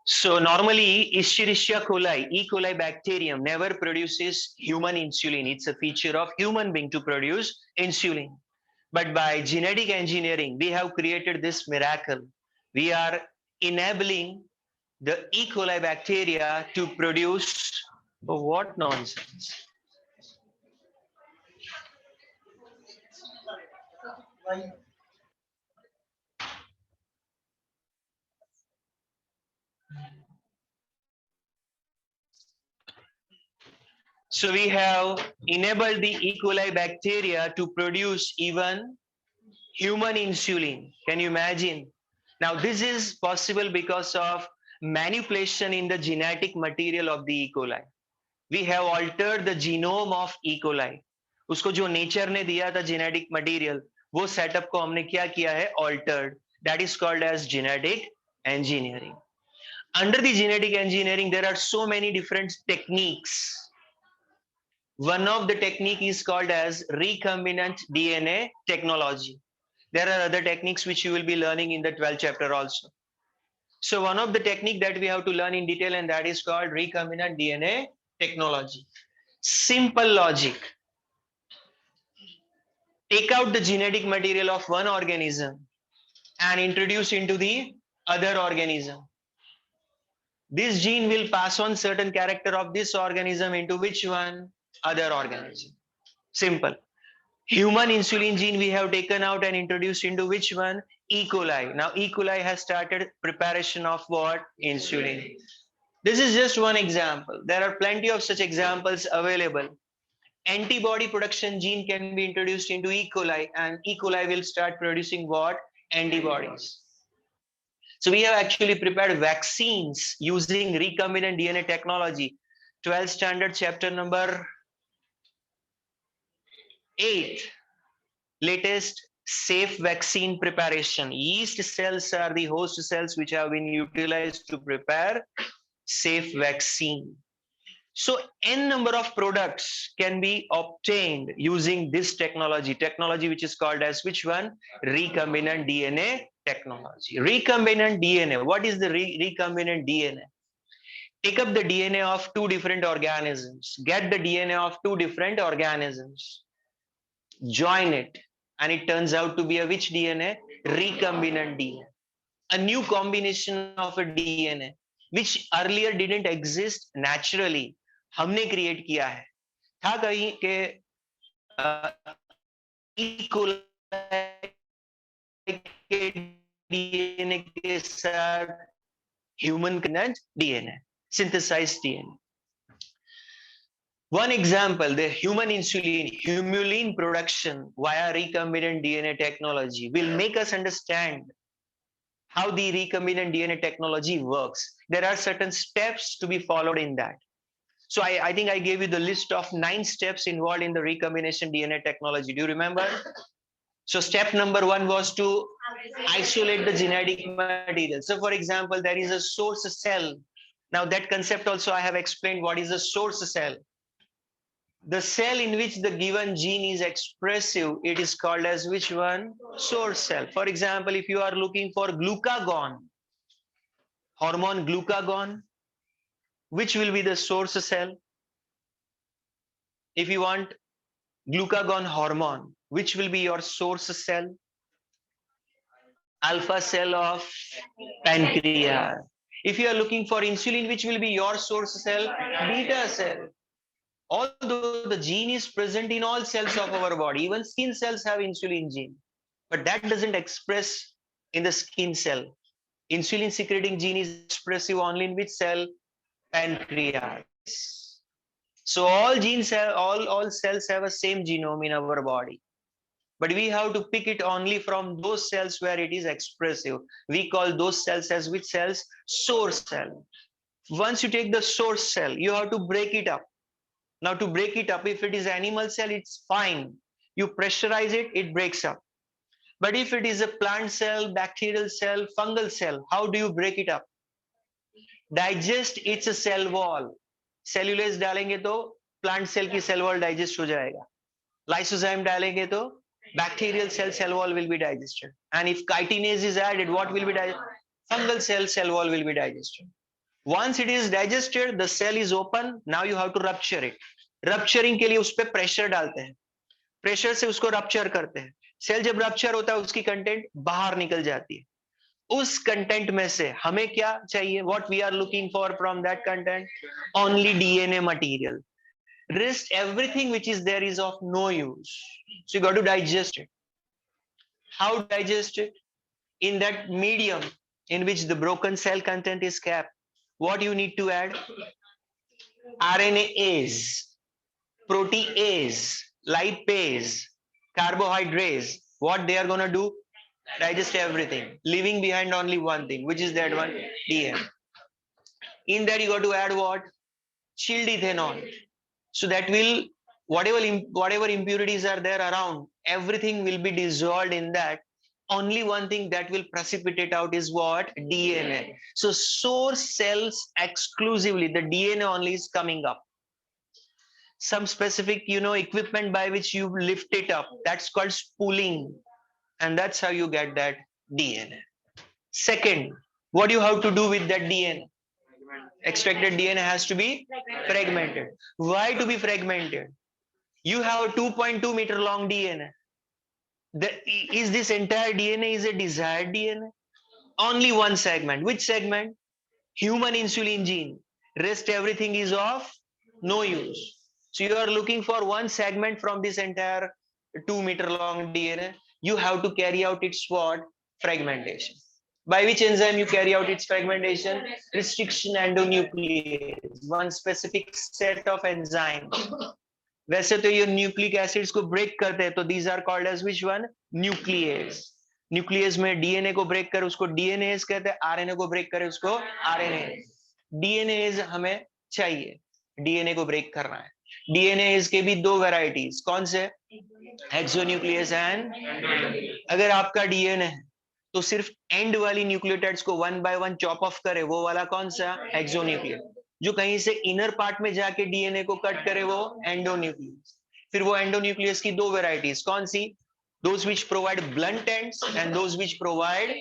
So normally Escherichia coli, E. coli bacterium never produces human insulin. It's a feature of human being to produce insulin. But by genetic engineering, we have created this miracle. We are enabling the E. coli bacteria to produce what nonsense. So we have enabled the E. coli bacteria to produce even human insulin. Can you imagine? Now this is possible because of manipulation in the genetic material of the E. coli. We have altered the genome of E. coli. उसको जो nature ने दिया था genetic material, वो setup को हमने क्या किया है, altered. That is called as genetic engineering. Under the genetic engineering, there are so many different techniques. One of the technique is called as recombinant DNA technology. There are other techniques which you will be learning in the 12th chapter also. So one of the technique that we have to learn in detail, and that is called recombinant DNA technology. Simple logic. Take out the genetic material of one organism and introduce into the other organism. This gene will pass on certain character of this organism into which one? Other organism. Simple. Human insulin gene we have taken out and introduced into which one? E. coli. Now E. coli has started preparation of what? Insulin. This is just one example. There are plenty of such examples available. Antibody production gene can be introduced into E. coli, and E. coli will start producing what? Antibodies. So we have actually prepared vaccines using recombinant DNA technology. 12th standard chapter number 8. Latest safe vaccine preparation. Yeast cells are the host cells which have been utilized to prepare safe vaccine. So n number of products can be obtained using this technology which is called as which one? Recombinant DNA technology. Recombinant DNA. What is the recombinant DNA? Take up the DNA of two different organisms, get the DNA of two different organisms, join it, and it turns out to be a which DNA? Recombinant DNA. A new combination of a DNA which earlier didn't exist naturally. हमने create किया है. था कहीं के E. coli के DNA के साथ human DNA, synthesized DNA. One example, the human insulin, humulin production via recombinant DNA technology will make us understand how the recombinant DNA technology works. There are certain steps to be followed in that. So I think I gave you the list of 9 steps involved in the recombination DNA technology. Do you remember? So step number 1 was to isolate the genetic material. So for example, there is a source cell. Now that concept also I have explained what is a source cell. The cell in which the given gene is expressive, it is called as which one? Source cell. For example, if you are looking for glucagon, hormone glucagon, which will be the source cell? If you want glucagon hormone, which will be your source cell? Alpha cell of pancreas. If you are looking for insulin, which will be your source cell? Beta cell. Although the gene is present in all cells of our body, even skin cells have insulin gene, but that doesn't express in the skin cell. Insulin secreting gene is expressive only in which cell? Pancreas. So all genes have, all cells have a same genome in our body, but we have to pick it only from those cells where it is expressive. We call those cells as which cells? Source cell. Once you take the source cell, you have to break it up. Now to break it up, if it is animal cell, it's fine. You pressurize it, it breaks up. But if it is a plant cell, bacterial cell, fungal cell, how do you break it up? Digest its a cell wall. Cellulase डालेंगे तो plant cell की cell wall digest हो जाएगा. Lysozyme डालेंगे तो bacterial cell wall will be digested. And if chitinase is added, what will be digested? Fungal cell wall will be digested. Once it is digested, the cell is open. Now you have to rupture it. Rupturing के लिए उस पर pressure डालते हैं, pressure से उसको rupture करते हैं. सेल जब रप्चर होता है उसकी कंटेंट बाहर निकल जाती है. उस कंटेंट में से हमें क्या चाहिए? What we are looking for from that content? Only DNA material. Rest everything which is there is of no use. So you got to digest it. How digest it? In that medium in which the broken cell content is kept, what you need to add? RNase, protease, lipase, carbohydrates. What they are going to do? Digest everything, leaving behind only one thing, which is that one, DNA. In that you got to add what? Chilled ethanol. So that will, whatever impurities are there around, everything will be dissolved in that. Only one thing that will precipitate out is what? DNA. So source cells exclusively, the DNA only is coming up. Some specific, equipment by which you lift it up, that's called spooling. And that's how you get that DNA. Second, what do you have to do with that DNA? Extracted DNA has to be fragmented. Why to be fragmented? You have a 2.2 meter long DNA. Is this entire DNA is a desired DNA? Only one segment. Which segment? Human insulin gene. Rest everything is of no use. So you are looking for one segment from this entire 2 meter long DNA. You have to carry out its what? Fragmentation. By which enzyme you carry out its fragmentation? Restriction endonuclease. One specific set of enzymes. वैसे तो ये nucleic acids को break करते हैं, तो these are called as which one? Nucleus. Nucleus में DNA को break कर उसको डीएनएज कहते हैं, आरएनए को ब्रेक करे उसको आरएनए. डीएनएज हमें चाहिए, डीएनए को ब्रेक करना है. डीएनएज के भी दो वैरायटीज, कौन से? Exonuclease and. अगर आपका डीएनए है तो सिर्फ एंड वाली न्यूक्लियोटाइड्स को 1 by 1 चॉप ऑफ करे, वो वाला कौन सा? एक्सोन्यूक्लियस. जो कहीं से इनर पार्ट में जाके डीएनए को कट करे वो एंडोन्यूक्लियस. फिर वो एंडोन्यूक्लियस की दो वैरायटीज, कौन सी? Those which provide blunt ends and those which provide.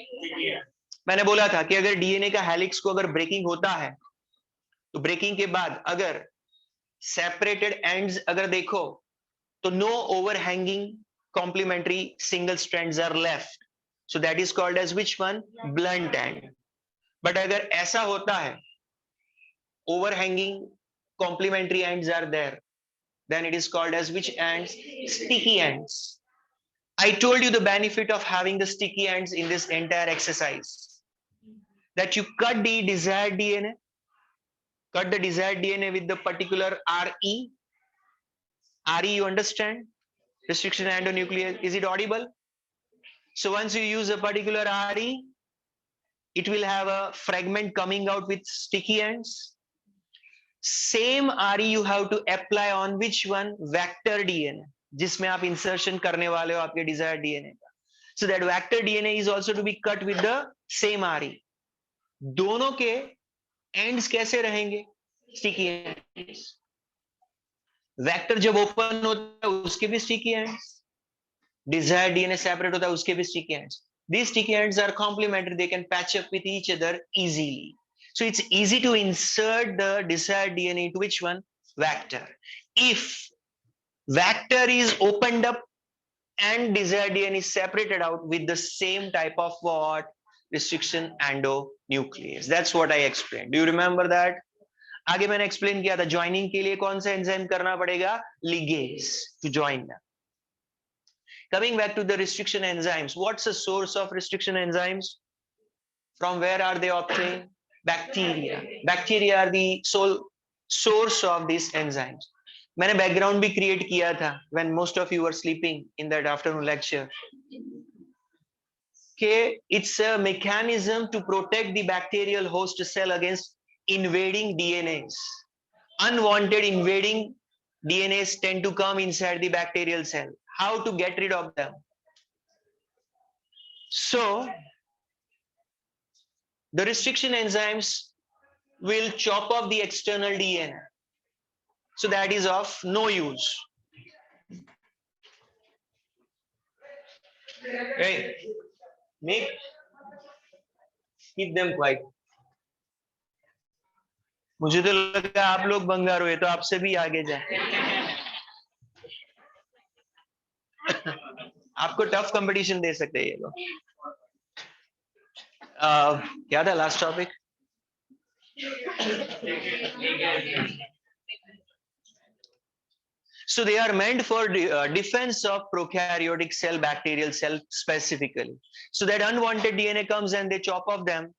मैंने बोला था कि अगर डीएनए का हेलिक्स को अगर ब्रेकिंग होता है तो ब्रेकिंग के बाद अगर सेपरेटेड एंड्स अगर देखो तो no overhanging complementary single strands are left. So that is called as which one? Blunt end. But अगर ऐसा होता है, overhanging complementary ends are there, then it is called as which ends? Sticky ends. I told you the benefit of having the sticky ends in this entire exercise. That you cut the desired DNA, cut the desired DNA with the particular RE. RE, you understand? Restriction endonuclease. Is it audible? So once you use a particular RE, it will have a fragment coming out with sticky ends. Same RE you have to apply on which one? Vector DNA, जिसमें आप insertion करने वाले हो आपके desired DNA का. So that vector DNA is also to be cut with the same RE. दोनों के ends कैसे रहेंगे? Sticky ends. Vector जब open होता है उसके भी sticky ends. Desired DNA separate होता है उसके भी sticky ends. These sticky ends are complementary. They can patch up with each other easily. So it's easy to insert the desired DNA into which one? Vector. If vector is opened up and desired DNA is separated out with the same type of what? Restriction endonuclease. That's what I explained. Do you remember that? आगे मैंने explain किया था joining के लिए कौन सा enzyme करना पड़ेगा? Ligase to join them. Coming back to the restriction enzymes, what's the source of restriction enzymes? From where are they obtained? Bacteria. Bacteria are the sole source of these enzymes. मैंने background भी create किया था when most of you were sleeping in that afternoon lecture. Okay, it's a mechanism to protect the bacterial host cell against invading DNAs. Unwanted invading DNAs tend to come inside the bacterial cell. How to get rid of them? So the restriction enzymes will chop off the external DNA. So that is of no use. Hey, Nick, keep them quiet. मुझे तो लगा आप लोग बंगार हुए तो आपसे भी आगे जाए। आपको टफ कंपटीशन दे सकते हैं ये लोग। क्या था last topic? So they are meant for defense of prokaryotic cell, bacterial cell specifically. So that unwanted DNA comes and they chop off them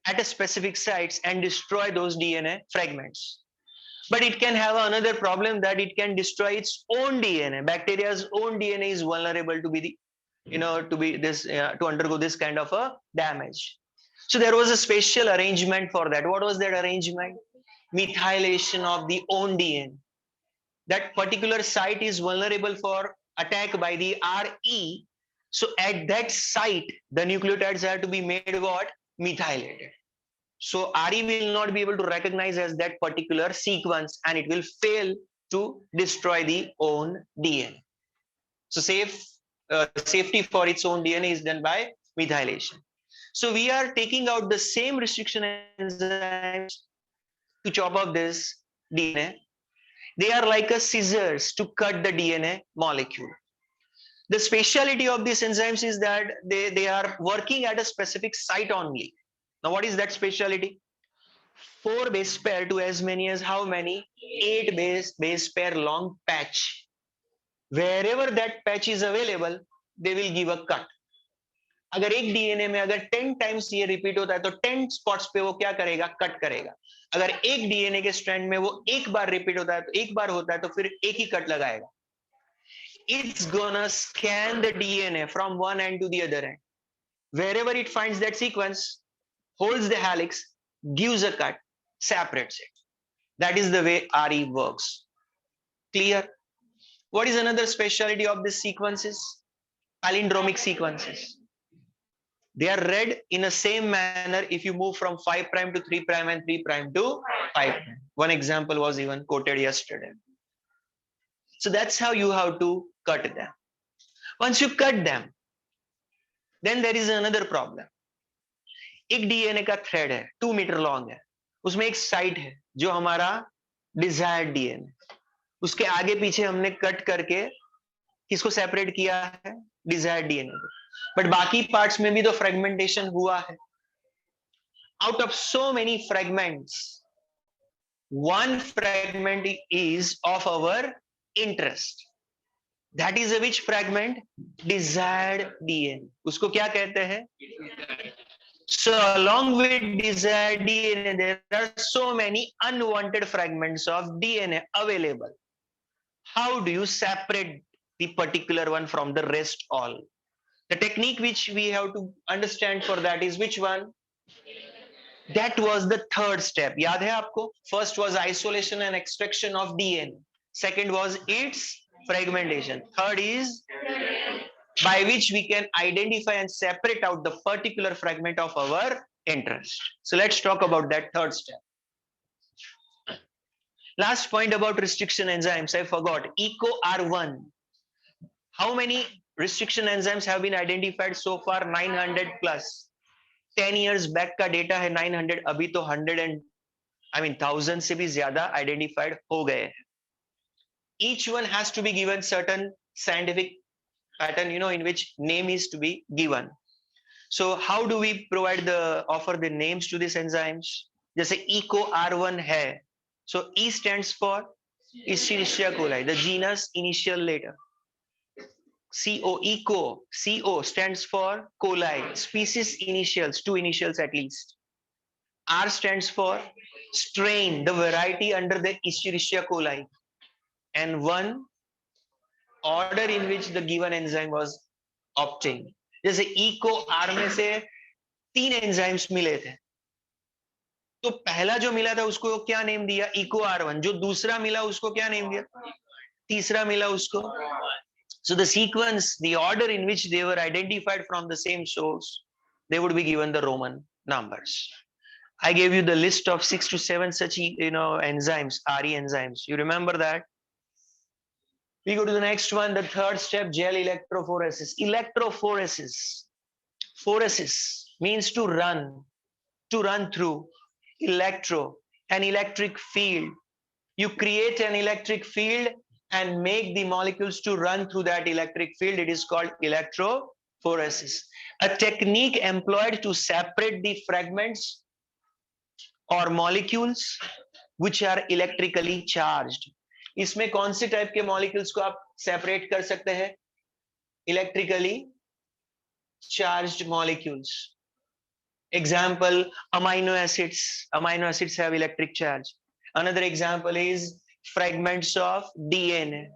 at a specific sites and destroy those DNA fragments. But it can have another problem that it can destroy its own DNA. Bacteria's own DNA is vulnerable to be the, to undergo this kind of a damage. So there was a special arrangement for that. What was that arrangement? Methylation of the own DNA. That particular site is vulnerable for attack by the RE. So at that site, the nucleotides have to be made what? Methylated. So RE will not be able to recognize as that particular sequence and it will fail to destroy the own DNA. So safety for its own DNA is done by methylation. So we are taking out the same restriction enzymes to chop off this DNA. They are like a scissors to cut the DNA molecule. The speciality of these enzymes is that they are working at a specific site only. Now, what is that speciality? 4 base pair to as many as how many? 8 base pair long patch. Wherever that patch is available, they will give a cut. अगर एक DNA में अगर 10 times ये repeat होता है तो 10 spots पे वो क्या करेगा? कट करेगा. अगर एक डीएनए के स्ट्रैंड में वो एक बार रिपीट होता है तो एक बार होता है तो फिर एक ही कट लगाएगा. It's gonna scan the DNA from one end to the other end. Wherever it finds that sequence, holds the helix, gives a cut, separates it. That is the way RE works. Clear? What is another specialty of these sequences? Palindromic sequences. They are read in the same manner if you move from 5 prime to 3 prime and 3 prime to 5 prime. One example was even quoted yesterday. So that's how you have to cut them. Once you cut them, then there is another problem. एक DNA का thread है 2 metre long है, उसमें एक site है जो हमारा desired DNA, उसके आगे पीछे हमने कट करके किसको सेपरेट किया है? डिजायर्ड डीएनए को. बट बाकी पार्ट्स में भी तो फ्रेगमेंटेशन हुआ है. Out of so many fragments, one fragment is of our interest. That is a which fragment? Desired DNA. उसको क्या कहते हैं? So along with desired DNA, there are so many unwanted fragments of DNA available. How do you separate the particular one from the rest all? The technique which we have to understand for that is which one? That was the third step. याद है आपको? First was isolation and extraction of DNA. Second was its fragmentation. Third is by which we can identify and separate out the particular fragment of our interest. So let's talk about that third step. Last point about restriction enzymes, I forgot. EcoR1. How many restriction enzymes have been identified so far? 900 plus. 10 years back का data है 900, अभी तो 1000 से भी ज्यादा identified हो गए हैं. Each one has to be given certain scientific pattern, in which name is to be given. So how do we offer the names to these enzymes? जैसे EcoR1 है, so E stands for Escherichia coli, the genus initial letter. CO stands for coli, species initials, 2 initials at least. R stands for strain, the variety under the Escherichia coli, and one order in which the given enzyme was obtained. जैसे EcoR में से 3 enzymes मिले थे, तो पहला जो मिला था उसको क्या नेम दिया? EcoR1. जो दूसरा मिला उसको क्या नेम दिया? तीसरा मिला उसको. So the sequence, the order in which they were identified from the same source, they would be given the Roman numbers. I gave you the list of 6 to 7 such enzymes, RE enzymes. You remember that? We go to the next one, the third step, gel electrophoresis. Electrophoresis. Phoresis means to run through. Electro an electric field. You create an electric field and make the molecules to run through that electric field. It is called electrophoresis, a technique employed to separate the fragments or molecules which are electrically charged. इसमें कौन से type के molecules को आप separate कर सकते हैं? Electrically charged molecules. Example, amino acids. Amino acids have electric charge. Another example is fragments of DNA.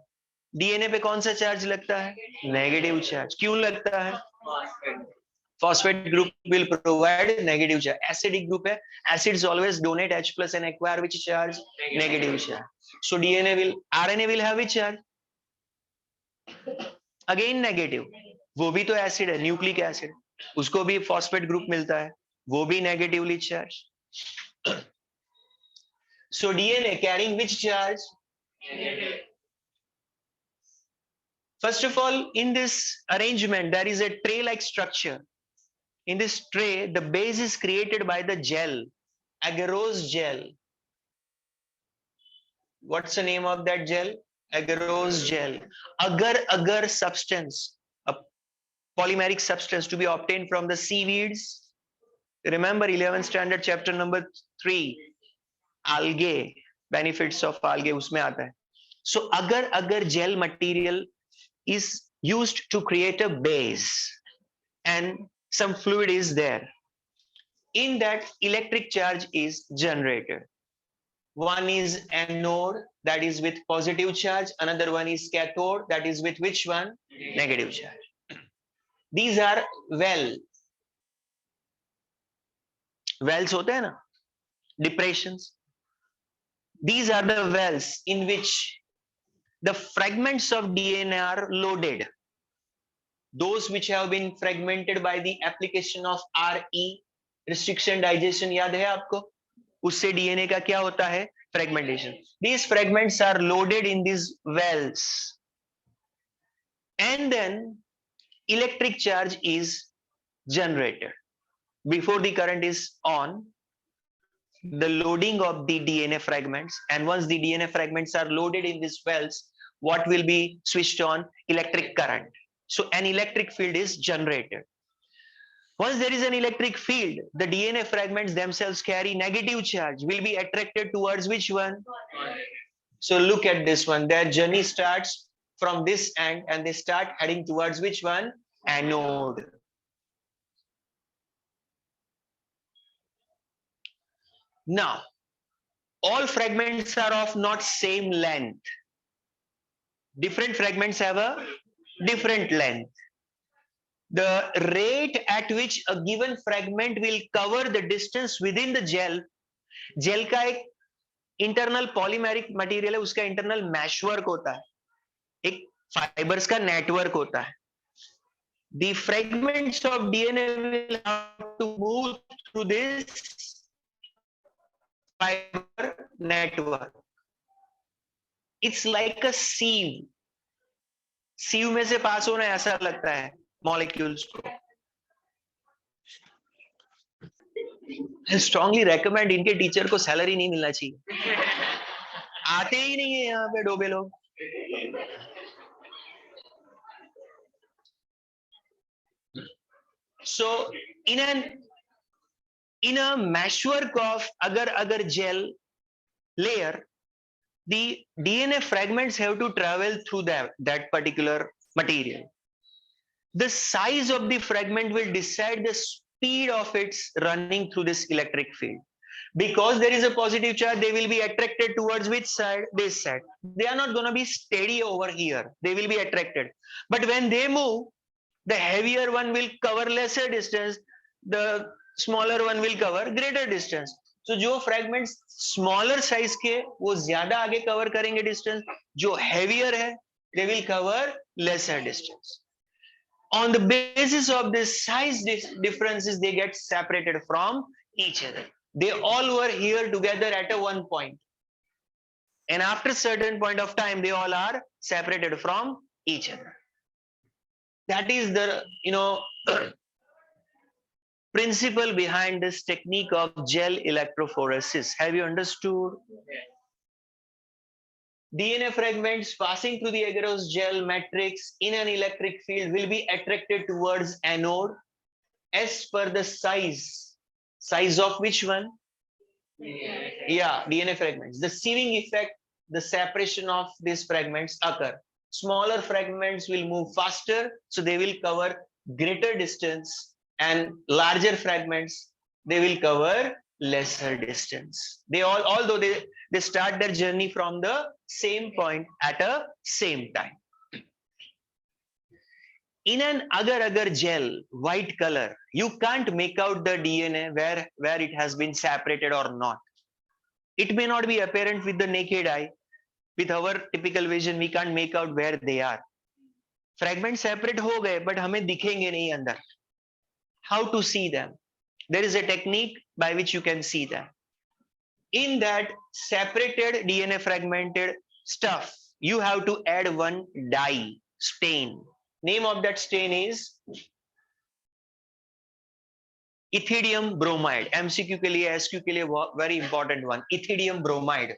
DNA पे कौन सा चार्ज लगता है? Negative charge. क्यों लगता है? Phosphate group will provide negative charge. Acidic group है. Acids always donate H plus and acquire which charge? Negative charge. So RNA will have which charge? Again negative. वो भी तो एसिड है, न्यूक्लिक एसिड. उसको भी फॉस्फेट ग्रुप मिलता है, वो भी negatively charge. So DNA carrying which charge? Negative. First of all, in this arrangement, there is a tray-like structure. In this tray, the base is created by the gel, agarose gel. What's the name of that gel? Agarose gel. Agar substance, a polymeric substance to be obtained from the seaweeds. Remember 11th standard chapter number 3, algae, benefits of algae उसमें आता है. So agar gel material is used to create a base and some fluid is there. In that, electric charge is generated. One is anode, that is with positive charge. Another one is cathode, that is with which one? Negative charge. These are wells होते हैं ना, depressions. These are the wells in which the fragments of DNA are loaded. Those which have been fragmented by the application of RE, restriction digestion, याद है आपको? उससे DNA का क्या होता है? Fragmentation. These fragments are loaded in these wells. And then electric charge is generated. Before the current is on, the loading of the DNA fragments, and once the DNA fragments are loaded in these wells, what will be switched on? Electric current. So an electric field is generated. Once there is an electric field, the DNA fragments themselves carry negative charge, will be attracted towards which one? So look at this one. Their journey starts from this end and they start heading towards which one? Anode. Now, all fragments are of not same length. Different fragments have a different length. The rate at which a given fragment will cover the distance within the gel का एक internal polymeric material है, उसका internal meshwork होता है, एक fibers का network होता है. The fragments of DNA will have to move through this fiber network. It's like a sieve. sieve में से पास होना ऐसा लगता है molecules को. I strongly recommend इनके टीचर को सैलरी नहीं मिलना चाहिए. आते ही नहीं है यहाँ पे डोबे लोग. So in a meshwork of agar gel layer, the DNA fragments have to travel through that particular material. The size of the fragment will decide the speed of its running through this electric field. Because there is a positive charge, they will be attracted towards which side? This side. They are not going to be steady over here. They will be attracted. But when they move, the heavier one will cover lesser distance, the smaller one will cover greater distance. So जो fragments smaller size के वो ज्यादा आगे cover करेंगे distance, जो heavier है they will cover lesser distance. On the basis of this size differences, they get separated from each other. They all were here together at a one point, and after a certain point of time, they all are separated from each other. That is the principle behind this technique of gel electrophoresis. Have you understood? DNA fragments passing through the agarose gel matrix in an electric field will be attracted towards anode as per the size. Size of which one? Yeah, DNA fragments. The sieving effect, the separation of these fragments occur. Smaller fragments will move faster, so they will cover greater distance, and larger fragments, they will cover lesser distance. They all, although they start their journey from the same point at a same time. In an agar-agar gel, white color, you can't make out the DNA where it has been separated or not. It may not be apparent with the naked eye. With our typical vision, we can't make out where they are. Fragments separate हो गए, but हमें दिखेंगे नहीं अंदर. How to see them? There is a technique by which you can see them. In that separated DNA fragmented stuff, you have to add one dye, stain. Name of that stain is ethidium bromide. MCQ के लिए, SQ के लिए very important one. Ethidium bromide.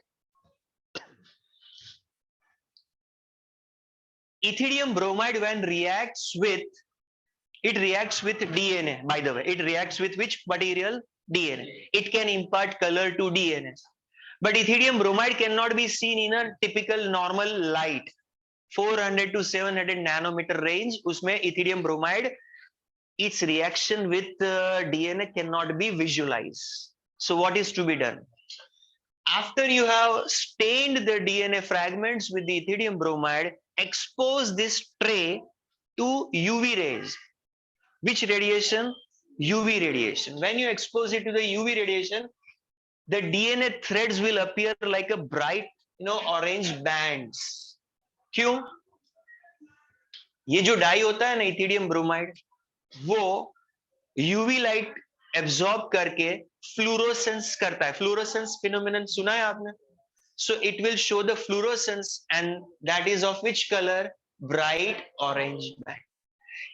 Ethidium bromide, when reacts with, it reacts with DNA, by the way. It reacts with which material? DNA. It can impart color to DNA. But ethidium bromide cannot be seen in a typical normal light. 400 to 700 nanometer range, usme ethidium bromide, its reaction with DNA cannot be visualized. So what is to be done? After you have stained the DNA fragments with the ethidium bromide, expose this tray to UV rays. Which radiation? UV radiation. When you expose it to the UV radiation, the DNA threads will appear like a bright, orange bands. क्यों? ये जो die होता है ना ethidium bromide, वो UV light absorb करके fluorescence करता है. फ्लोरोसेंस फिनोमेनन सुना है आपने? So it will show the fluorescence, and that is of which color? Bright orange band.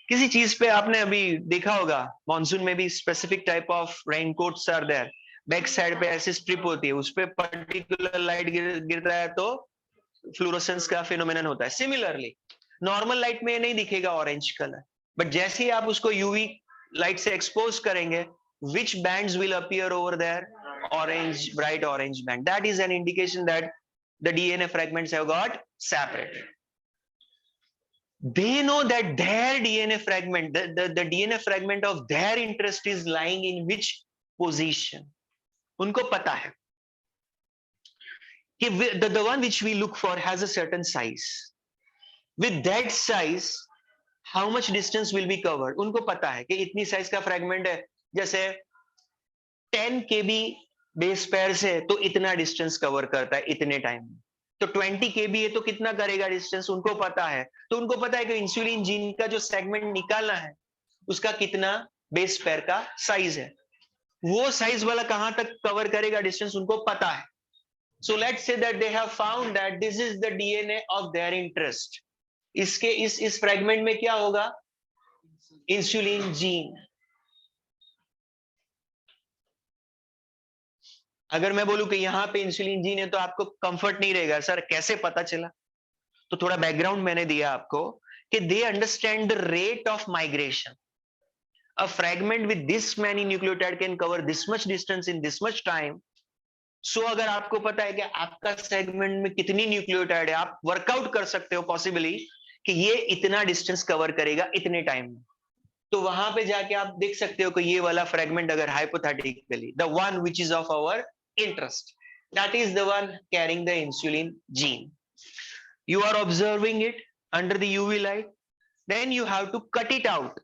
किसी चीज पे आपने अभी देखा होगा, मॉनसून में भी specific type of raincoats are there. Back side पे ऐसी स्ट्रिप होती है, उस पे पर्टिकुलर लाइट गिरता है तो फ्लोरोसेंस का फिनोमेनन होता है. सिमिलरली नॉर्मल लाइट में नहीं दिखेगा ऑरेंज कलर, बट जैसे ही आप उसको यूवी लाइट से एक्सपोज करेंगे, which bands will appear over there? Orange, bright orange band. That is an indication that the DNA fragments have got separated. They know that their DNA fragment, the DNA fragment of their interest is lying in which position. उनको पता है कि the one which we look for has a certain size. With that size, how much distance will be covered? उनको पता है कि इतनी size का फ्रैगमेंट है, जैसे 10 kb बेस पेयर से तो इतना डिस्टेंस कवर करता है इतने टाइम में. तो 20 kb है तो कितना करेगा डिस्टेंस, उनको पता है. तो उनको पता है कि इंसुलिन जीन का जो सेगमेंट निकालना है उसका कितना बेस पेयर का साइज है, वो साइज वाला कहां तक कवर करेगा डिस्टेंस, उनको पता है. So let's say that they have found that this is the DNA of their interest. इसके इस फ्रैगमेंट में क्या होगा? Insulin gene. अगर मैं बोलूं कि यहां पे इंसुलिन जीन है तो आपको कंफर्ट नहीं रहेगा, सर कैसे पता चला? तो थोड़ा बैकग्राउंड मैंने दिया आपको कि they understand the rate of migration. A fragment with this many nucleotide can cover this much distance in this much time. So अगर आपको पता है कि आपका सेगमेंट में कितनी न्यूक्लियोटाइड है, आप वर्कआउट कर सकते हो पॉसिबली कि ये इतना डिस्टेंस कवर करेगा इतने टाइम में. तो वहां पे जाके आप देख सकते हो कि ये वाला फ्रैगमेंट अगर hypothetically the one which is of our interest, that is the one carrying the insulin gene, you are observing it under the UV light, then you have to cut it out.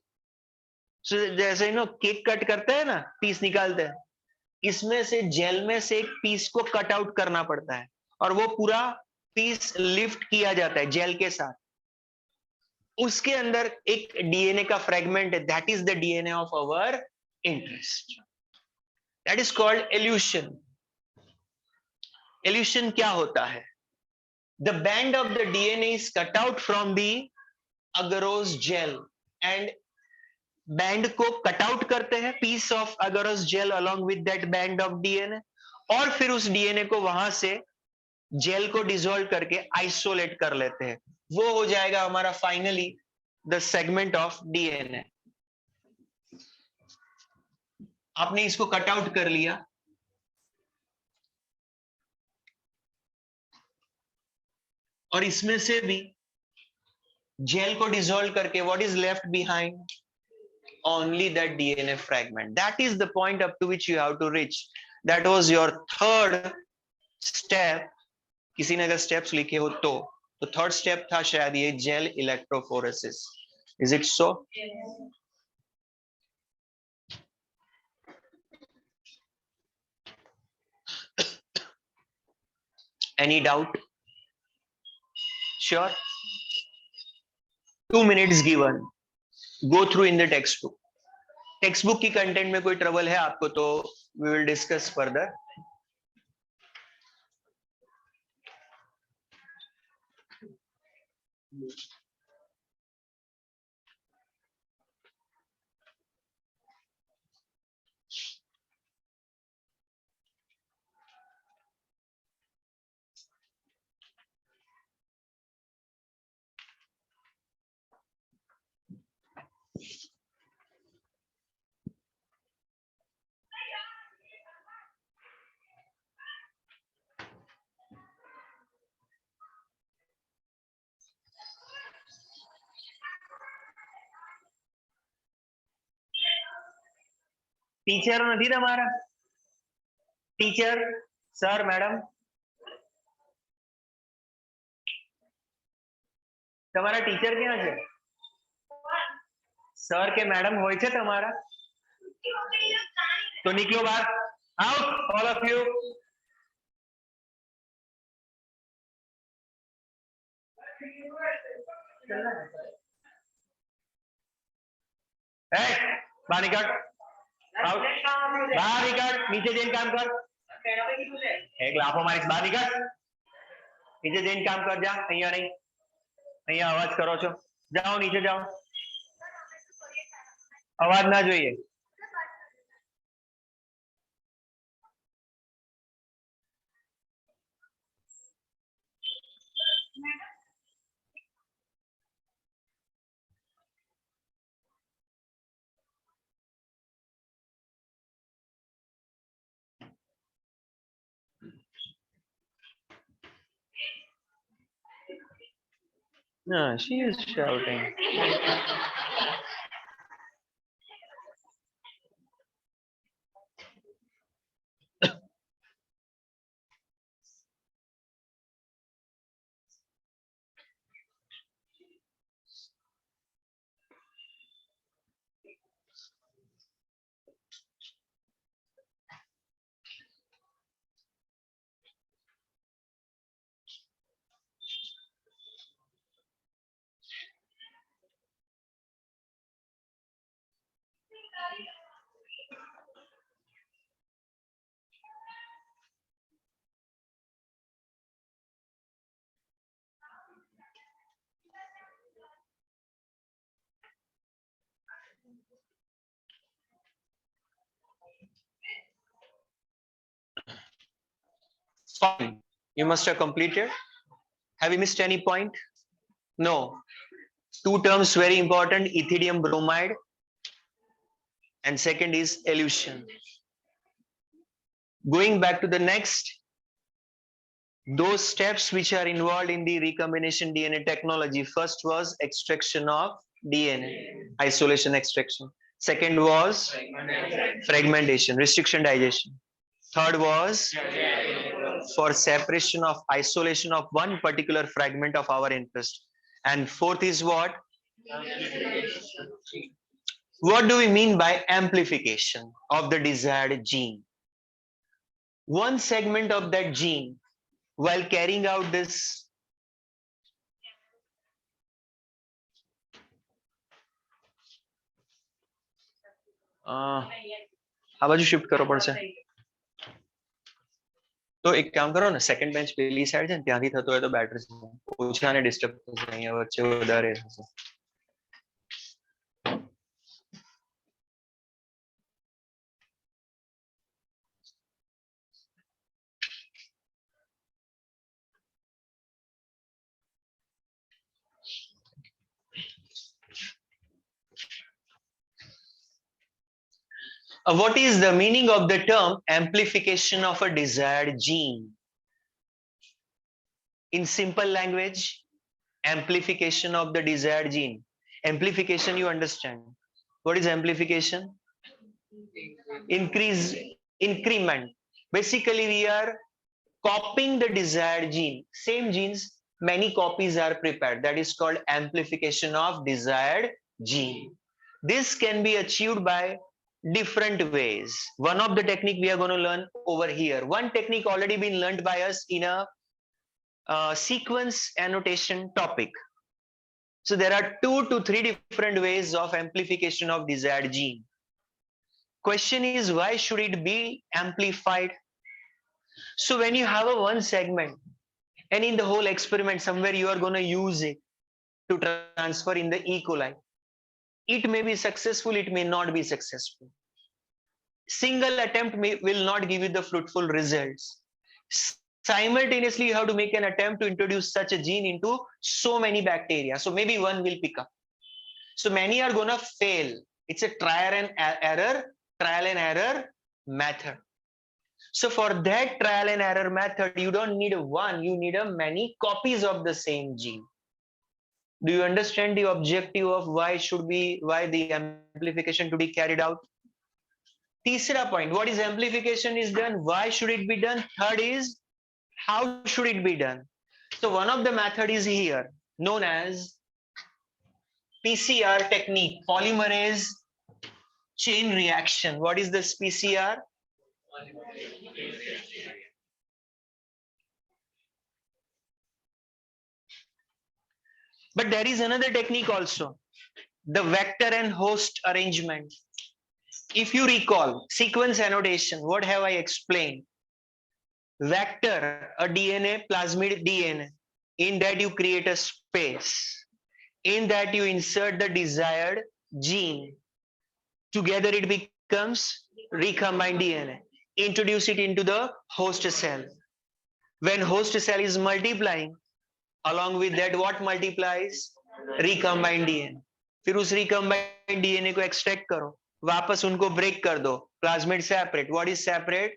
So जैसे cake cut करते हैं ना, piece निकालते हैं, इसमें से jail में से एक पीस को कट आउट करना पड़ता है और वो पूरा पीस लिफ्ट किया जाता है जेल के साथ. उसके अंदर एक डीएनए का फ्रैगमेंट है, that is the DNA of our interest. That is called elution. Elution क्या होता है? The band of the DNA is cut out from the agarose gel and band को कट आउट करते हैं, piece of agarose gel along with that band of DNA, और फिर उस DNA को वहां से जेल को डिसॉल्व करके आइसोलेट कर लेते हैं। वो हो जाएगा हमारा finally the segment of DNA. आपने इसको कट आउट कर लिया, और इसमें से भी जेल को डिसॉल्व करके what is left behind? only that DNA fragment. That is the point up to which you have to reach. That was your third step. किसी ने अगर steps लिखे हो तो third step था शायद ये gel electrophoresis. Is it so? Any doubt? Sure. 2 minutes given. Go through in the textbook. Text की कंटेंट में कोई ट्रबल है आपको तो we will discuss further. Teacher નથી તમારા? ટીચર સર મેડમ તમારા ટીચર ક્યાં છે? સર કે મેડમ હોય છે તમારા? તો નીકળો બહાર, આઉટ ઓલ ઓફ યુ। બહાર નીકળ, બહાર નીકળ, નીચે જઈને કામ કર। એક લાફો મારીશ, બહાર નીકળ, નીચે જઈને કામ કર, જા, અહીંયા નહીં, અહીંયા અવાજ કરો છો, જાઓ નીચે જાઓ, અવાજ ના જોઈએ। No, she is shouting. Fine. You must have completed. Have you missed any point? No. Two terms very important: ethidium bromide, and second is elution. Going back to the next, those steps which are involved in the recombination DNA technology. First was extraction of DNA, isolation extraction. Second was fragmentation, restriction digestion. Third was for separation of isolation of one particular fragment of our interest. And fourth is what? What do we mean by amplification of the desired gene? One segment of that gene, while carrying out this આ બાજુ shift કરવો પડશે। તો એક કામ કરો ને, second bench પેલી સાઈડ છે ને ત્યાંથી થતો હોય તો બેટર છે, ઓછાને ડિસ્ટર્બ થશે, અહીંયા વચ્ચે વધારે થશે। What is the meaning of the term amplification of a desired gene? In simple language, amplification of the desired gene. Amplification, you understand. What is amplification? Increase, increment. Basically, we are copying the desired gene. Same genes, many copies are prepared. That is called amplification of desired gene. This can be achieved by different ways. One of the technique we are going to learn over here. One technique already been learned by us in a sequence annotation topic. So there are 2 to 3 different ways of amplification of desired gene. Question is, why should it be amplified? So when you have a one segment and in the whole experiment somewhere you are going to use it to transfer in the E. coli, it may be successful, it may not be successful. Single attempt will not give you the fruitful results. Simultaneously, you have to make an attempt to introduce such a gene into so many bacteria. So maybe one will pick up. So many are going to fail. It's a trial and error method. So for that trial and error method, you don't need one, you need a many copies of the same gene. Do you understand the objective of why the amplification to be carried out? Tisra point, what is amplification is done? Why should it be done? Third is, how should it be done? So one of the method is here, known as PCR technique, polymerase chain reaction. What is this PCR? But there is another technique also, the vector and host arrangement. If you recall, sequence annotation, what have I explained? Vector, a DNA, plasmid DNA. In that you create a space. In that you insert the desired gene. Together it becomes recombined DNA. Introduce it into the host cell. When host cell is multiplying, along with that what multiplies? Recombined DNA. फिर उस recombined DNA को extract करो, वापस उनको break कर दो, plasmid separate. What is separate?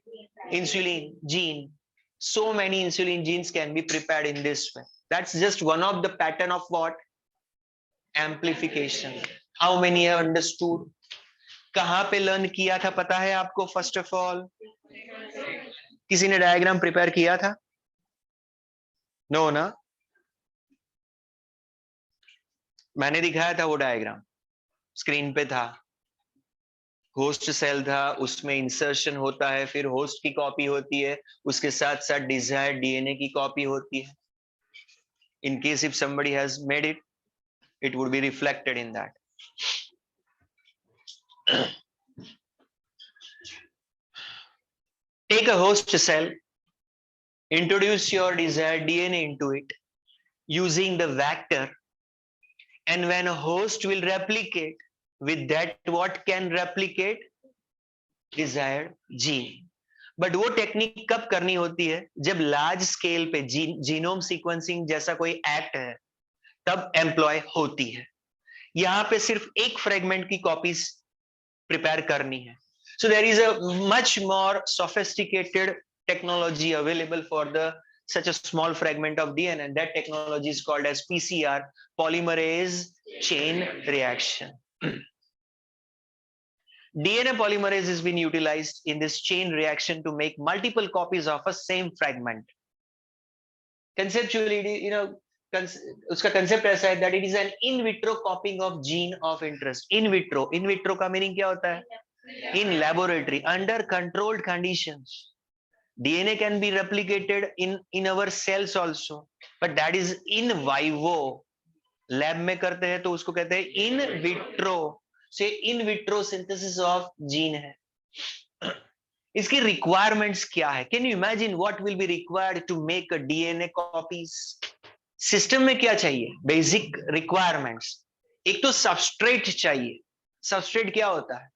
Insulin gene. So many insulin genes can be prepared in this way. That's just one of the pattern of what? Amplification. How many have understood? कहाँ पे learn किया था पता है आपको? First of all, किसी ने diagram prepare किया था? नो ना? मैंने दिखाया था वो डायग्राम, स्क्रीन पे था। होस्ट सेल था, उसमें इंसर्शन होता है, फिर होस्ट की कॉपी होती है, उसके साथ साथ डिजायर्ड डीएनए की कॉपी होती है. In case if somebody has made it, it would be reflected in that. Take a host cell, introduce your desired DNA into it using the vector, and when a host will replicate, with that what can replicate? Desired gene. But वो technique कब करनी होती है? जब large scale पे genome sequencing जैसा कोई act है तब एम्प्लॉय होती है. यहां पे सिर्फ एक फ्रेगमेंट की कॉपीज प्रिपेयर करनी है. So there is a much more sophisticated technology available for the such a small fragment of DNA, and that technology is called as PCR, polymerase chain reaction. DNA polymerase has been utilized in this chain reaction to make multiple copies of a same fragment. Conceptually, उसका concept ऐसा है that it is an in vitro copying of gene of interest. In vitro का meaning क्या होता है? In laboratory, under controlled conditions. DNA can be replicated in our cells also, but that is in vivo. Lab में करते हैं तो उसको कहते हैं in vitro. से in vitro synthesis of gene है. इसकी रिक्वायरमेंट्स क्या है? Can you imagine what will be required to make a DNA copies? System में क्या चाहिए? Basic requirements. एक तो सबस्ट्रेट चाहिए. सबस्ट्रेट क्या होता है?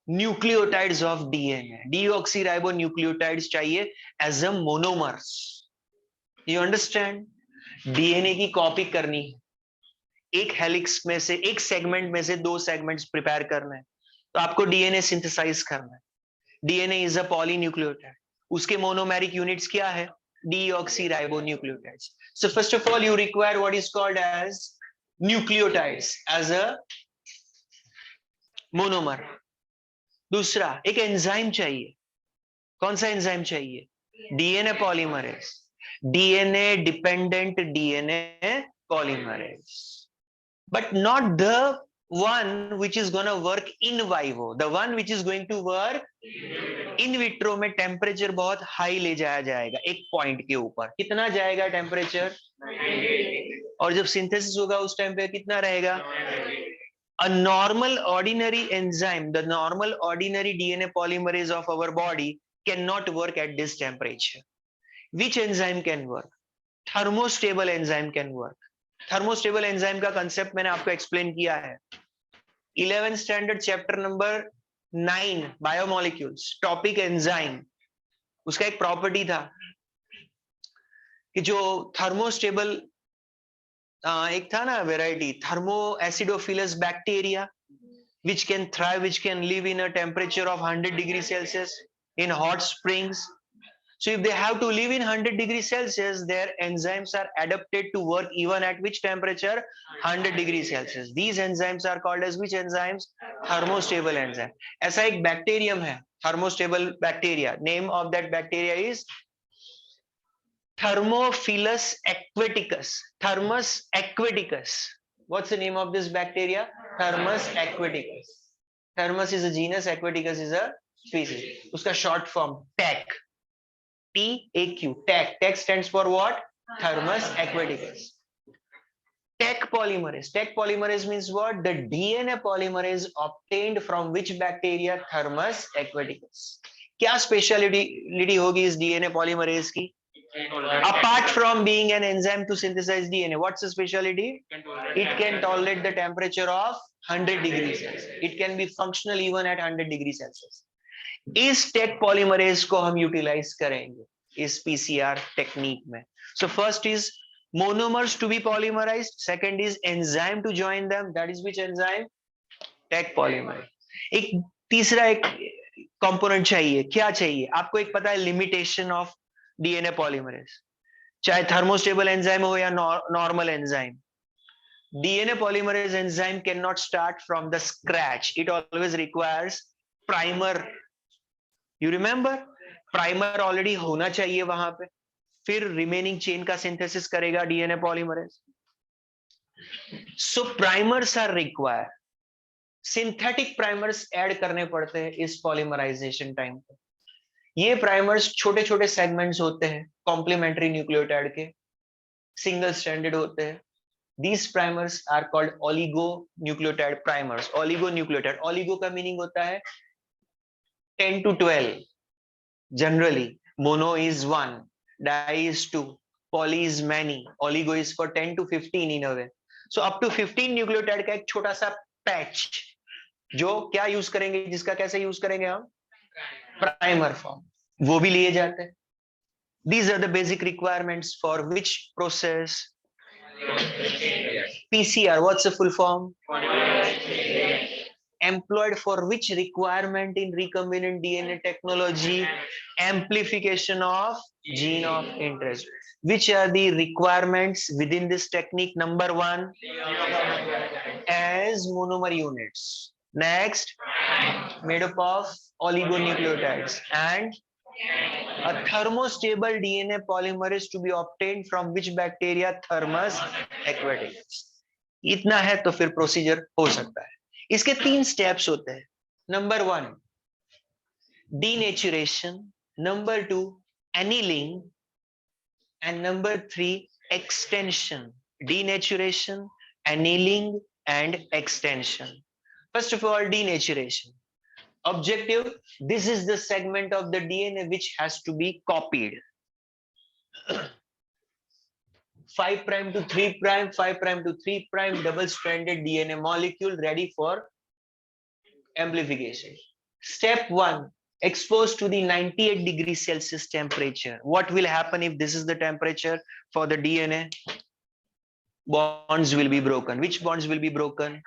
Nucleotides of DNA, deoxyribonucleotides चाहिए as a monomers. You understand? DNA की कॉपी करनी है, एक हेलिक्स में से, एक सेगमेंट में से 2 सेगमेंट्स प्रिपेयर करना है, तो आपको डीएनए सिंथेसाइज करना है. DNA is a polynucleotide. उसके मोनोमेरिक यूनिट्स क्या है? Deoxyribonucleotides. So first of all you require what is called as nucleotides as a monomer. दूसरा, एक एंजाइम चाहिए. कौन सा एंजाइम चाहिए? DNA polymerase. DNA dependent DNA polymerase, but not the one which is going to work in vivo, the one which is going to work in vitro में temperature बहुत high ले जाया जाएगा. एक पॉइंट के ऊपर कितना जाएगा टेम्परेचर? और जब सिंथेसिस होगा उस टाइम पे कितना रहेगा? A normal ordinary enzyme, the normal ordinary DNA polymerase of our body cannot work at this temperature. Which enzyme can work? Thermostable enzyme can work. Thermostable enzyme का कंसेप्ट मैंने आपको एक्सप्लेन किया है. 11th standard chapter number 9 biomolecules, topic enzyme. उसका एक property था कि जो थर्मोस्टेबल, एक था ना variety, thermo acidophilus bacteria which can thrive, which can live in a temperature of 100 degrees Celsius in hot springs. So if they have to live in 100 degrees Celsius, their enzymes are adapted to work even at which temperature? 100 degrees Celsius. These enzymes are called as which enzymes? Thermostable enzyme. ऐसा एक bacterium है, thermostable bacteria. Name of that bacteria is Thermophilus aquaticus. Thermus aquaticus. What's the name of this bacteria? Thermus aquaticus. Thermus is a genus, aquaticus is a species. उसका short form TAC. TAQ. TAC. TAC stands for what? Thermus aquaticus. TAC polymerase. TAC polymerase means what? The DNA polymerase obtained from which bacteria? Thermus aquaticus. क्या speciality होगी इस DNA polymerase की? Apart from being an enzyme to synthesize DNA, what's the specialty? It can tolerate the temperature of 100 degrees Celsius. It can be functional even at 100 degrees Celsius. इस Taq polymerase को हम utilise करेंगे इस PCR technique में. So first is monomers to be polymerised, second is enzyme to join them, that is which enzyme? Taq polymerase. एक तीसरा एक component चाहिए. क्या चाहिए आपको? एक पता है लिमिटेशन ऑफ डीएनए पॉलीमरेज, चाहे थर्मोस्टेबल एंजाइम हो या normal enzyme. DNA polymerase enzyme cannot start from the scratch. It always requires primer. You remember? Primer already होना चाहिए वहां पे, फिर रिमेनिंग चेन का सिंथेसिस करेगा DNA polymerase. So primers are required. Synthetic primers add करने पड़ते हैं इस पॉलीमराइजेशन टाइम पे. ये प्राइमर्स छोटे छोटे सेगमेंट्स होते हैं कॉम्प्लीमेंट्री न्यूक्लियोटाइड के, सिंगल स्ट्रैंडेड होते हैं. These primers are called oligonucleotide primers. Oligonucleotide. Oligo का मीनिंग होता है 10 to 12. Generally, mono is 1, di is 2, poly is many. Oligo is for 10 to 15 in a way. So up to 15 nucleotide का एक छोटा सा patch, जो क्या यूज करेंगे, जिसका कैसे यूज करेंगे हम? Primer form. वो भी लिए जाते हैं. These are the basic requirements for which process? PCR. What's the full form? Employed for which requirement in recombinant DNA technology? Amplification of gene of interest. Which are the requirements within this technique? Number 1, as monomer units. Next, made up of oligonucleotides, and a thermostable DNA polymerase to be obtained from which bacteria? Thermus aquaticus. इतना है तो फिर procedure हो सकता है. इसके 3 steps होते हैं. Number 1, denaturation. Number 2, annealing. And number 3, extension. Denaturation, annealing, and extension. First of all, denaturation. Objective: this is the segment of the DNA which has to be copied. 5 prime to 3 prime, 5 prime to 3 prime, double stranded DNA molecule ready for amplification. Step 1, exposed to the 98 degrees Celsius temperature. What will happen if this is the temperature for the DNA? Bonds will be broken. Which bonds will be broken?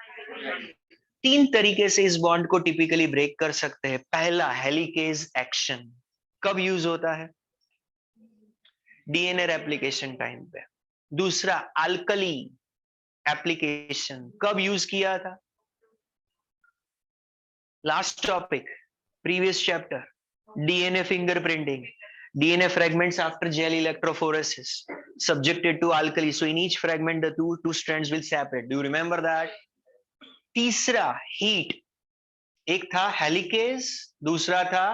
तीन तरीके से इस bond को typically break कर सकते हैं। पहला, helicase action, कब यूज होता है? डीएनए रेप्लिकेशन टाइम पे। दूसरा, अल्कली एप्लीकेशन, कब यूज किया था? Last topic, previous chapter, DNA fingerprinting, DNA fragments after gel electrophoresis subjected to alkali. So in each fragment, the two strands will separate. Do you remember that? तीसरा, heat, एक था helicase, दूसरा था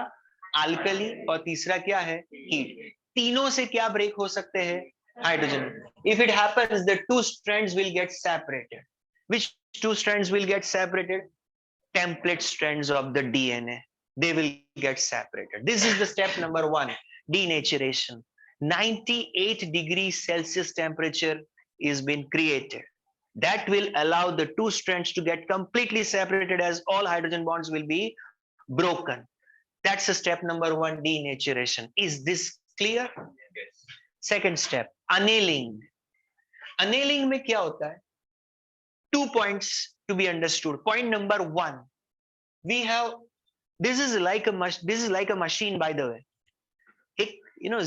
alkali, और तीसरा क्या है? हीट। तीनों से क्या ब्रेक हो सकते हैं? Hydrogen. If it happens the two strands will get separated. Which two strands will get separated? Template strands of the DNA. They will get separated. This is the step number 1, denaturation. 98 degrees Celsius temperature is been created. That will allow the two strands to get completely separated, as all hydrogen bonds will be broken. That's the step number 1, denaturation. Is this clear? Second step, annealing. Annealing में क्या होता है? 2 points to be understood. Point number 1, we have, this is like a machine, by the way. एक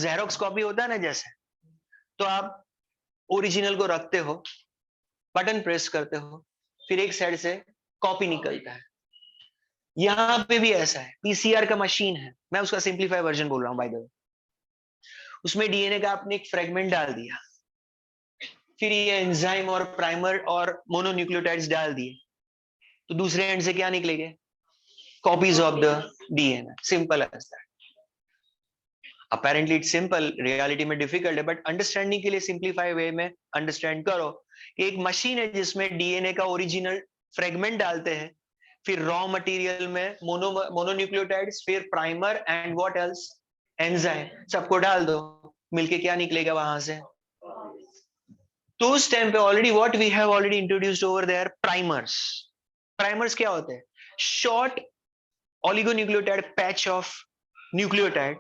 Xerox copy होता है ना, जैसे, तो आप ओरिजिनल को रखते हो, बटन प्रेस करते हो, फिर एक साइड से कॉपी निकलता है। यहां पे भी ऐसा है, पीसीआर का मशीन है, मैं उसका सिंप्लीफाई वर्जन बोल रहा हूं, बाय द वे। उसमें डीएनए का आपने एक फ्रेगमेंट डाल दिया, फिर ये एंजाइम और प्राइमर और मोनोन्यूक्लियोटाइड्स डाल दिए, तो दूसरे एंड से क्या निकलेंगे? Copies of the DNA. Simple as that. Apparently it's simple, reality में डिफिकल्ट है, बट अंडरस्टैंडिंग के लिए सिंप्लीफाई वे में अंडरस्टैंड करो कि एक मशीन है जिसमें डीएनए का ओरिजिनल फ्रेगमेंट डालते हैं, फिर रॉ मटेरियल में मोनोन्यूक्लियोटाइड्स, फिर primer and what else, enzyme, सबको डाल दो, मिलके क्या निकलेगा वहां से? तो उस टाइम पे already what we have already introduced over there, primers. Primers क्या होते हैं? Short oligonucleotide patch of nucleotide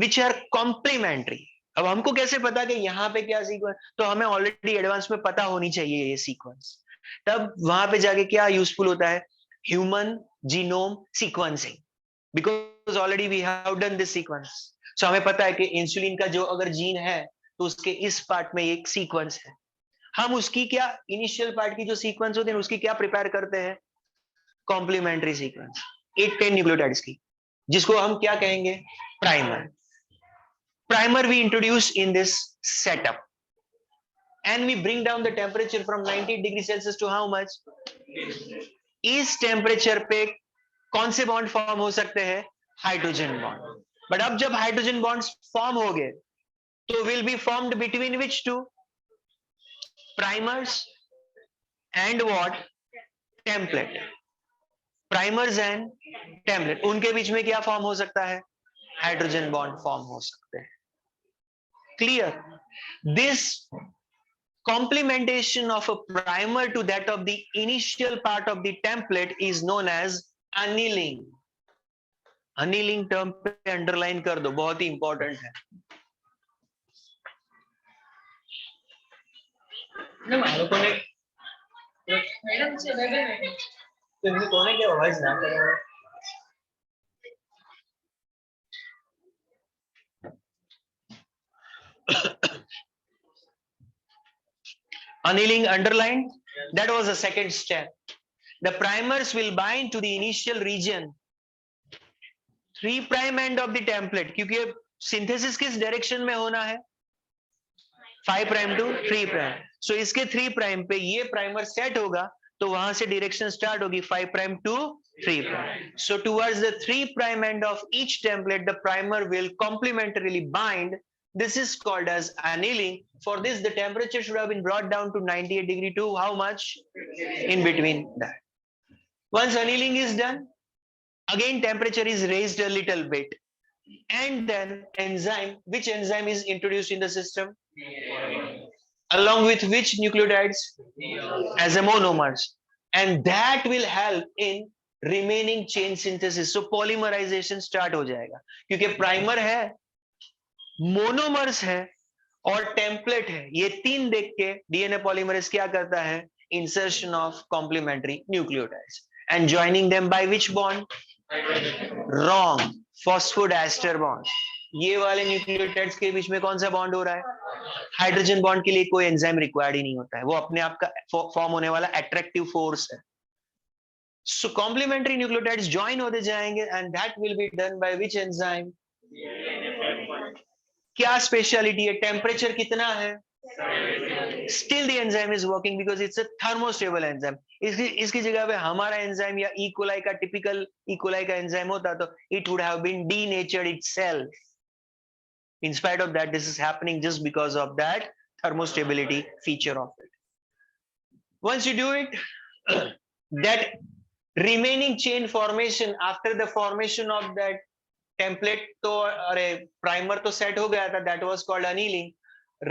which are complementary. अब हमको कैसे पता कि यहाँ पे क्या सीक्वेंस? तो हमें ऑलरेडी एडवांस में पता होनी चाहिए ये सीक्वेंस। तब वहां पे जाके क्या यूजफुल होता है? Human genome sequencing, because already we have done this sequence. So हमें पता है कि इंसुलिन का जो अगर जीन है तो उसके इस पार्ट में एक सीक्वेंस है। हम उसकी क्या इनिशियल पार्ट की जो सीक्वेंस होती है उसकी क्या प्रिपेयर करते हैं? कॉम्प्लीमेंट्री सीक्वेंस 8-10 न्यूक्लियोटाइड्स की, जिसको हम क्या कहेंगे? Primer. Primer we introduce in this setup, and we bring down the temperature from 90 degrees Celsius to how much? इस टेम्परेचर पे कौन से बॉन्ड फॉर्म हो सकते हैं? Hydrogen bond. बट अब जब हाइड्रोजन बॉन्ड्स फॉर्म हो गए तो will be formed between which two? Primers and what? Template. Primers and template, उनके बीच में क्या फॉर्म हो सकता है? हाइड्रोजन बॉन्ड फॉर्म हो सकते हैं। Clear? This complementation of a primer to that of the initial part of the template is known as annealing. Annealing term पे अंडरलाइन कर दो, बहुत ही इंपॉर्टेंट है। कोने क्या आवाज ना करो। Annealing underlined, that was the second step. The primers will bind to the initial region 3' end of the template, क्योंकि सिंथेसिस किस डायरेक्शन में होना है? 5' to 3'। सो इसके 3' पे ये प्राइमर सेट होगा तो वहां से डायरेक्शन स्टार्ट होगी 5' to 3'। So towards the 3' end of each template, the primer will complementarily bind. This is called as annealing. For this, the temperature should have been brought down to 98 degree to how much? In between that. Once annealing is done, again temperature is raised a little bit. And then enzyme, which enzyme is introduced in the system? Along with which nucleotides? As a monomers. And that will help in remaining chain synthesis. So polymerization start हो जाएगा, क्योंकि primer है, monomers है और template है। ये तीन देख के डीएनए पॉलीमरेज क्या करता है? Insertion of complementary nucleotides. and joining them by which bond? Wrong. Phosphodiester bond. ये वाले न्यूक्लियोटाइड्स के बीच में कौन सा बॉन्ड हो रहा है? हाइड्रोजन बॉन्ड के लिए कोई एंजाइम रिक्वायर्ड ही नहीं होता है, वो अपने आप का फॉर्म होने वाला एट्रैक्टिव फोर्स है. So complementary nucleotides join होते जाएंगे and that will be done by which enzyme? क्या स्पेशलिटी है? टेम्परेचर कितना है? Still the enzyme is working because it's a thermostable enzyme. इसकी जगह पे हमारा एंजाइम या ई कोलाई का टिपिकल ई कोलाई का एंजाइम होता तो it would have been denatured itself. In spite of that, this is happening just because of that thermostability feature of it. Once you do it, that remaining chain formation after the formation of that template तो अरे primer तो set हो गया था, that was called annealing.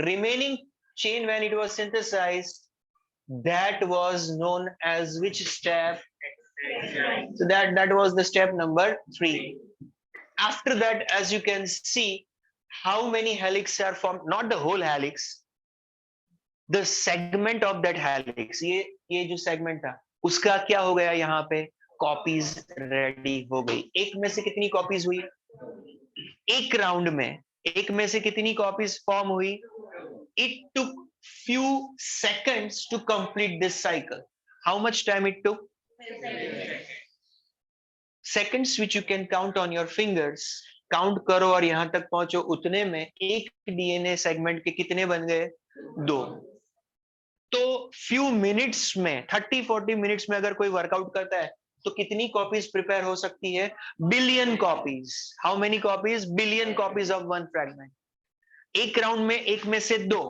Remaining chain when it was synthesized, that was known as which step? So that was the step number 3. After that, as you can see, how many helix are formed? Not the whole helix, the segment of that helix. ये जो segment था उसका क्या हो गया? यहाँ पे copies ready हो गई. एक में से कितनी कॉपीज हुई? एक राउंड में एक में से कितनी कॉपीज फॉर्म हुई? It took few seconds to complete this cycle. How much time it took? Seconds which you can count on your fingers. Count करो और यहां तक पहुंचो, उतने में एक डीएनए सेगमेंट के कितने बन गए? 2. तो फ्यू मिनट्स में 30-40 मिनट्स में अगर कोई वर्कआउट करता है तो कितनी कॉपीज प्रिपेयर हो सकती है? Billion copies. How many copies? Billion copies of one fragment. एक राउंड में एक में से 2,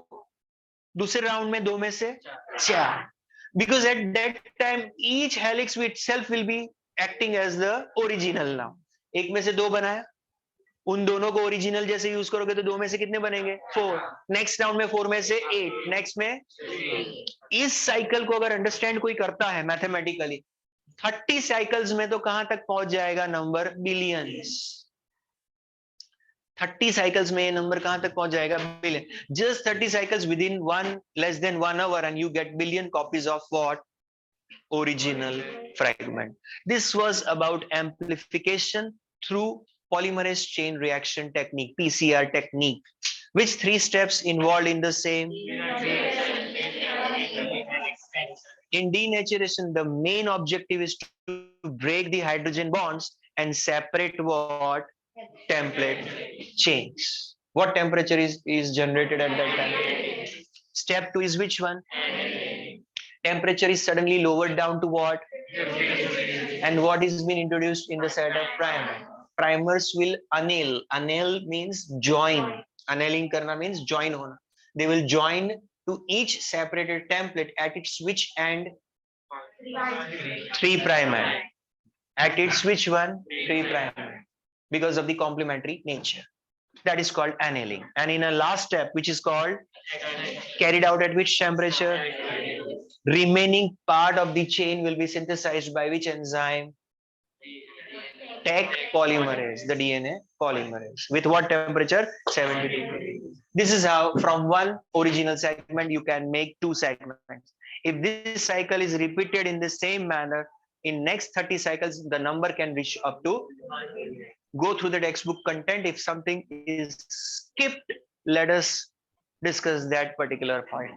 दूसरे राउंड में 2 में से 4. Because at that time each helix itself will be acting as the original now. एक में से 2 बनाया, उन दोनों को ओरिजिनल जैसे यूज करोगे तो 2 में से कितने बनेंगे? 4. नेक्स्ट राउंड में 4 में से 8, नेक्स्ट में. इस साइकिल को अगर अंडरस्टैंड कोई करता है मैथमेटिकली, 30 साइकिल्स में तो कहां तक पहुंच जाएगा नंबर? बिलियंस. 30 साइकिल्स में ये नंबर कहां तक पहुंच जाएगा? Billion. Just 30 cycles with in less than 1 hour and you get billion copies of what? Original fragment. This was about amplification through polymerase chain reaction technique, PCR technique. Which 3 steps involved in the same? In denaturation, the main objective is to break the hydrogen bonds and separate what? Template chains. What temperature is generated at that time? Step 2 is which one? Temperature is suddenly lowered down to what? And what is being introduced in the set of primer? Primers will anneal. Anneal means join. Annealing karna means join hona. They will join to each separated template at its which end? 3 primer. At its which one? 3 primer. Because of the complementary nature. That is called annealing. And in a last step, which is called carried out at which temperature? Remaining part of the chain will be synthesized by which enzyme? Tech polymerase, the DNA polymerase. With what temperature? 72 degrees. This is how from one original segment you can make 2 segments. If this cycle is repeated in the same manner, in next 30 cycles, the number can reach up to. Go through the textbook content. If something is skipped, let us discuss that particular point.